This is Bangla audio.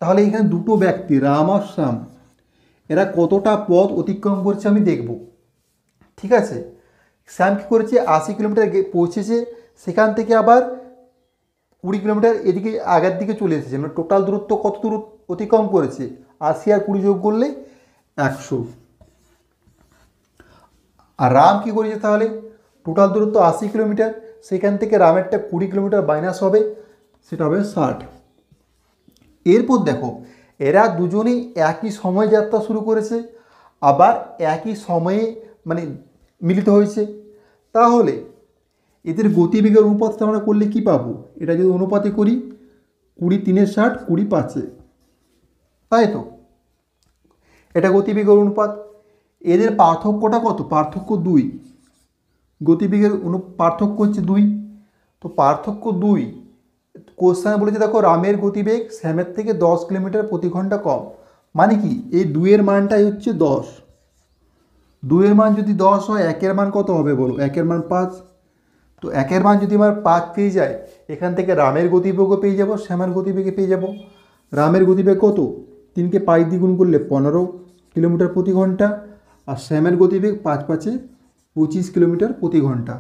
তাহলে এখানে দুটো ব্যক্তি রাম আর শ্যাম এরা কতটা পথ অতিক্রম করছে আমি দেখব। ঠিক আছে, শ্যাম কী করেছে 80 কিলোমিটার পৌঁছেছে, সেখান থেকে আবার 20 কিলোমিটার এদিকে আগের দিকে চলে এসেছে, মানে টোটাল দূরত্ব কত দূর অতিক্রম করেছে, 80 আর 20 যোগ করলে 100। আর রাম কী করেছে তাহলে, টোটাল দূরত্ব 80 কিলোমিটার, সেখান থেকে রামেরটা 20 কিলোমিটার মাইনাস হবে, সেটা হবে 60। এরপর দেখো এরা দুজনেই একই সময় যাত্রা শুরু করেছে, আবার একই সময়ে মানে মিলিত হয়েছে। তাহলে এদের গতিবেগের অনুপাতটা আমরা করলে কি পাবো, এটা যদি অনুপাতে করি 20 3 60 20 5, তাই তো এটা গতিবেগের অনুপাত। এদের পার্থক্যটা কত, পার্থক্য 2, গতিবেগের পার্থক্য হচ্ছে 2, তো পার্থক্য 2। কোশ্চেনে বলেছে দেখো রামের গতিবেগ শ্যামের থেকে 10 কিলোমিটার প্রতি ঘন্টা কম, মানে কি এই 2-এর মানটাই হচ্ছে 10। 2-এর মান যদি 10 হয়, 1-এর মান কত হবে বলো, 1-এর মান 5। তো 1-এর মান যদি আমার 5 পেয়ে যায়, এখান থেকে রামের গতিবেগও পেয়ে যাব, শ্যামের গতিবেগে পেয়ে যাব। রামের গতিবেগ কত, 3কে 5 দিয়ে গুণ করলে 15 কিলোমিটার প্রতি ঘন্টা, আর শ্যামের গতিবেগ 5 5 25 কিলোমিটার প্রতি ঘন্টা।